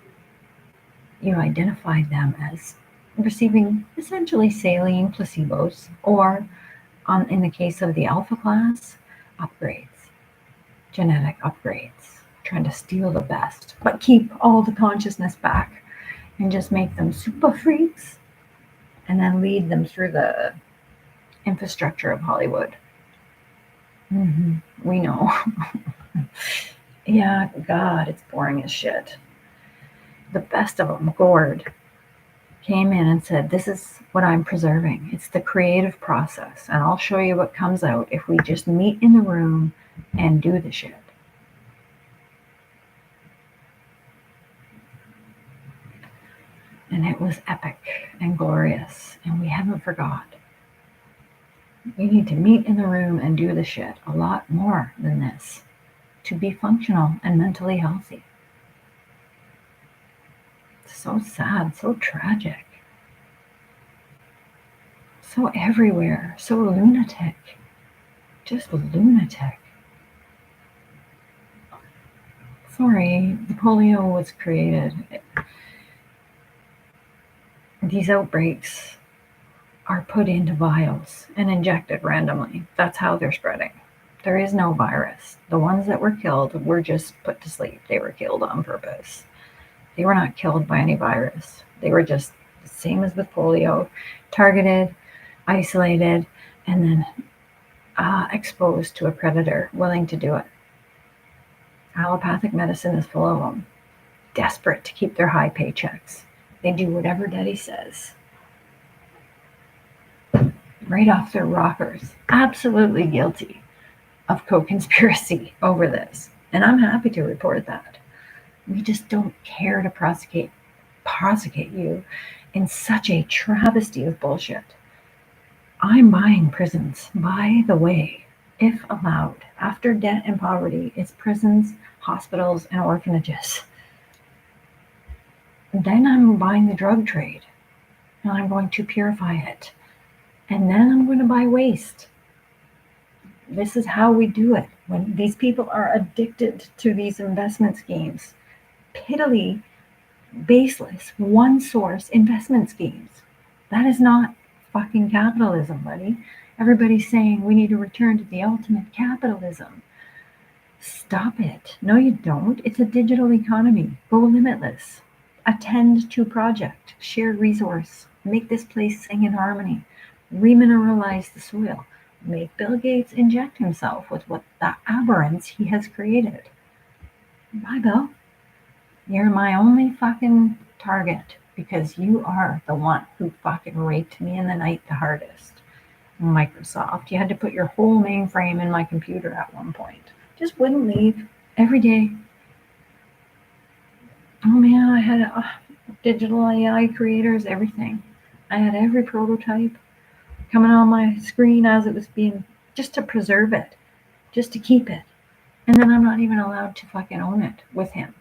You identified them as receiving essentially saline placebos, or, in the case of the alpha class, upgrades, genetic upgrades, trying to steal the best, but keep all the consciousness back and just make them super freaks and then lead them through the infrastructure of Hollywood. We know. Yeah, God, it's boring as shit. The best of them, Gord, came in and said, this is what I'm preserving. It's the creative process, and I'll show you what comes out if we just meet in the room and do the shit. And it was epic and glorious, and we haven't forgot. We need to meet in the room and do the shit a lot more than this to be functional and mentally healthy. So sad, so tragic, so everywhere, so lunatic, just lunatic. Sorry, the polio was created. These outbreaks are put into vials and injected randomly. That's how they're spreading. There is no virus. The ones that were killed were just put to sleep. They were killed on purpose. They were not killed by any virus. They were just the same as with polio, targeted, isolated, and then exposed to a predator willing to do it. Allopathic medicine is full of them, desperate to keep their high paychecks. They do whatever daddy says. Right off their rockers. Absolutely guilty of co-conspiracy over this. And I'm happy to report that. We just don't care to prosecute you in such a travesty of bullshit. I'm buying prisons. By the way, if allowed, after debt and poverty, it's prisons, hospitals, and orphanages. Then I'm buying the drug trade, and I'm going to purify it. And then I'm going to buy waste. This is how we do it. When these people are addicted to these investment schemes, pitifully baseless, one source investment schemes. That is not fucking capitalism, buddy. Everybody's saying we need to return to the ultimate capitalism. Stop it. No, you don't. It's a digital economy. Go limitless. Attend to project. Shared resource. Make this place sing in harmony. Remineralize the soil. Make Bill Gates inject himself with what the aberrance he has created. Bye, Bill. You're my only fucking target because you are the one who fucking raped me in the night the hardest. Microsoft. You had to put your whole mainframe in my computer at one point. Just wouldn't leave. Every day. Oh man, I had digital AI creators, everything. I had every prototype coming on my screen as it was being, just to preserve it, just to keep it. And then I'm not even allowed to fucking own it with him.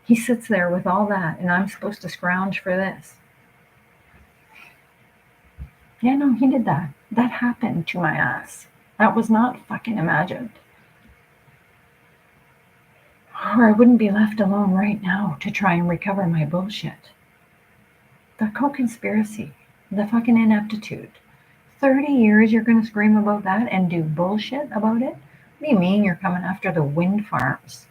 He sits there with all that, and I'm supposed to scrounge for this. Yeah, no, he did that. That happened to my ass. That was not fucking imagined. Or I wouldn't be left alone right now to try and recover my bullshit. The co-conspiracy, the fucking ineptitude. 30 years you're going to scream about that and do bullshit about it? What do you mean you're coming after the wind farms?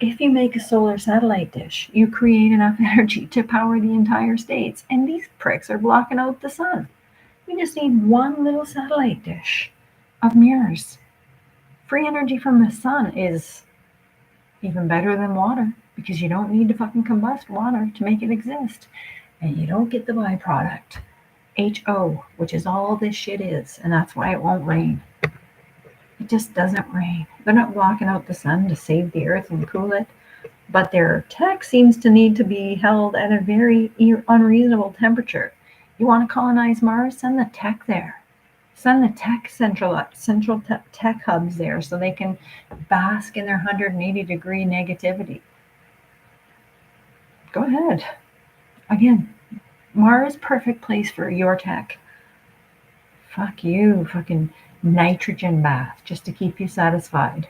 If you make a solar satellite dish, you create enough energy to power the entire states, and these pricks are blocking out the sun. We just need one little satellite dish of mirrors. Free energy from the sun is even better than water because you don't need to fucking combust water to make it exist. And you don't get the byproduct, HO, which is all this shit is, and that's why it won't rain. It just doesn't rain. They're not blocking out the sun to save the earth and cool it, but their tech seems to need to be held at a very unreasonable temperature. You want to colonize Mars? Send the tech there. Send the tech central tech hubs there so they can bask in their 180-degree negativity. Go ahead. Again, Mars, perfect place for your tech. Fuck you, fucking nitrogen bath just to keep you satisfied.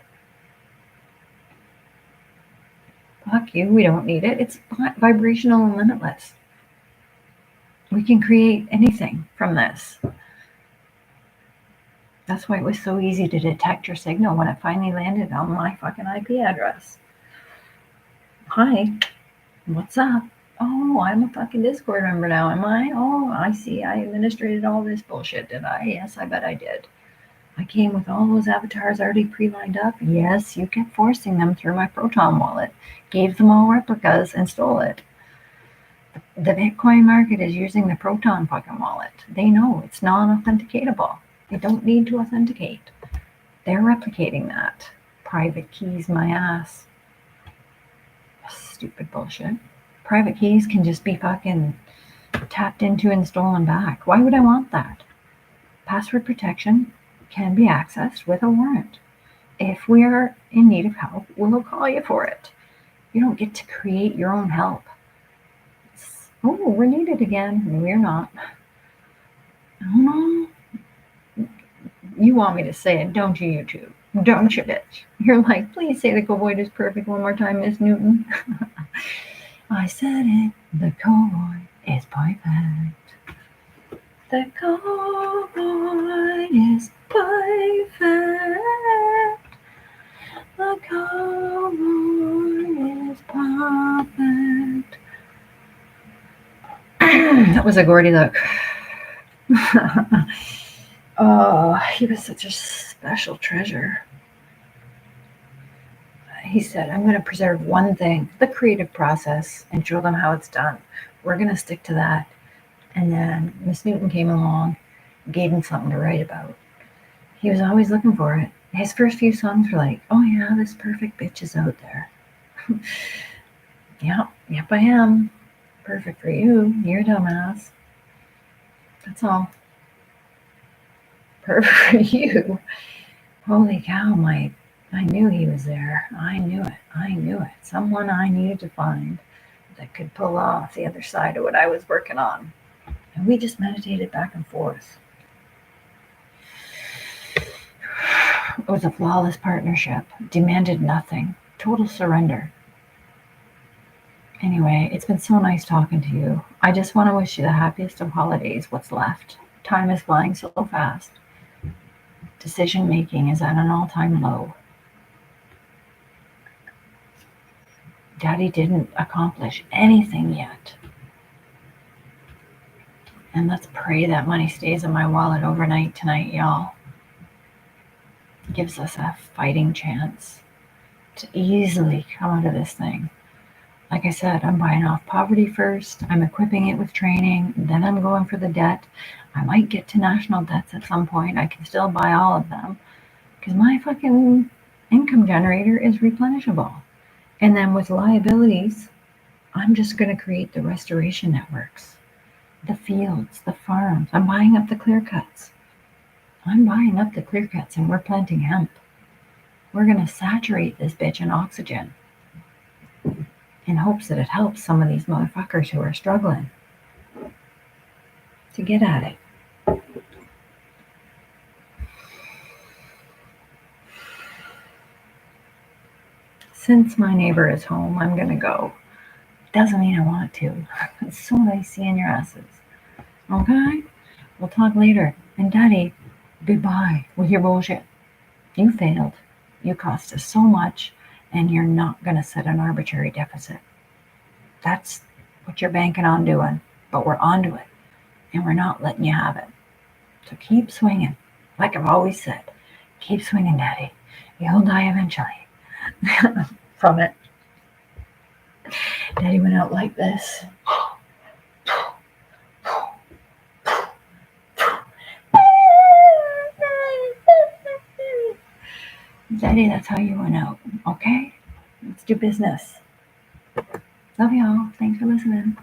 Fuck you, we don't need it. It's vibrational and limitless. We can create anything from this. That's why it was so easy to detect your signal when it finally landed on my fucking IP address. Hi, what's up? Oh, I'm a fucking Discord member now, am I? Oh, I see. I administrated all this bullshit, did I? Yes, I bet I did. I came with all those avatars already pre-lined up. Yes, you kept forcing them through my Proton wallet, gave them all replicas, and stole it. The Bitcoin market is using the Proton fucking wallet. They know it's non-authenticatable. They don't need to authenticate. They're replicating that. Private keys, my ass. Stupid bullshit. Private keys can just be fucking tapped into and stolen back. Why would I want that? Password protection can be accessed with a warrant. If we are in need of help, we'll call you for it. You don't get to create your own help. Oh, we're needed again. No, we're not. Oh, no. You want me to say it, don't you, YouTube? Don't you, bitch? You're like, please say the cowboy is perfect one more time, Miss Newton. I said it. The cowboy is perfect. The cowboy is perfect. The cowboy is perfect. That was a Gordy look. Oh, he was such a special treasure. He said, I'm going to preserve one thing, the creative process, and show them how it's done. We're going to stick to that. And then Miss Newton came along, gave him something to write about. He was always looking for it. His first few songs were like, oh yeah, this perfect bitch is out there. Yep, I am. Perfect for you. You're a dumbass. That's all. Perfect for you. Holy cow, Mike. I knew he was there. I knew it. I knew it. Someone I needed to find that could pull off the other side of what I was working on. And we just meditated back and forth. It was a flawless partnership. Demanded nothing. Total surrender. Anyway, it's been so nice talking to you. I just want to wish you the happiest of holidays, what's left. Time is flying so fast. Decision making is at an all-time low. Daddy didn't accomplish anything yet. And let's pray that money stays in my wallet overnight tonight, y'all. Gives us a fighting chance to easily come out of this thing. Like I said, I'm buying off poverty first. I'm equipping it with training. Then I'm going for the debt. I might get to national debts at some point. I can still buy all of them because my fucking income generator is replenishable. And then with liabilities, I'm just going to create the restoration networks, the fields, the farms. I'm buying up the clear cuts. I'm buying up the clear cuts and we're planting hemp. We're going to saturate this bitch in oxygen in hopes that it helps some of these motherfuckers who are struggling to get at it. Since my neighbor is home, I'm going to go. Doesn't mean I want to. It's so nice seeing your asses. Okay? We'll talk later. And Daddy, goodbye with your bullshit. You failed. You cost us so much, and you're not going to set an arbitrary deficit. That's what you're banking on doing, but we're onto it, and we're not letting you have it. So keep swinging. Like I've always said, keep swinging, Daddy. You'll die eventually from it. Daddy went out like this. Daddy, that's how you went out. Okay? Let's do business. Love y'all. Thanks for listening.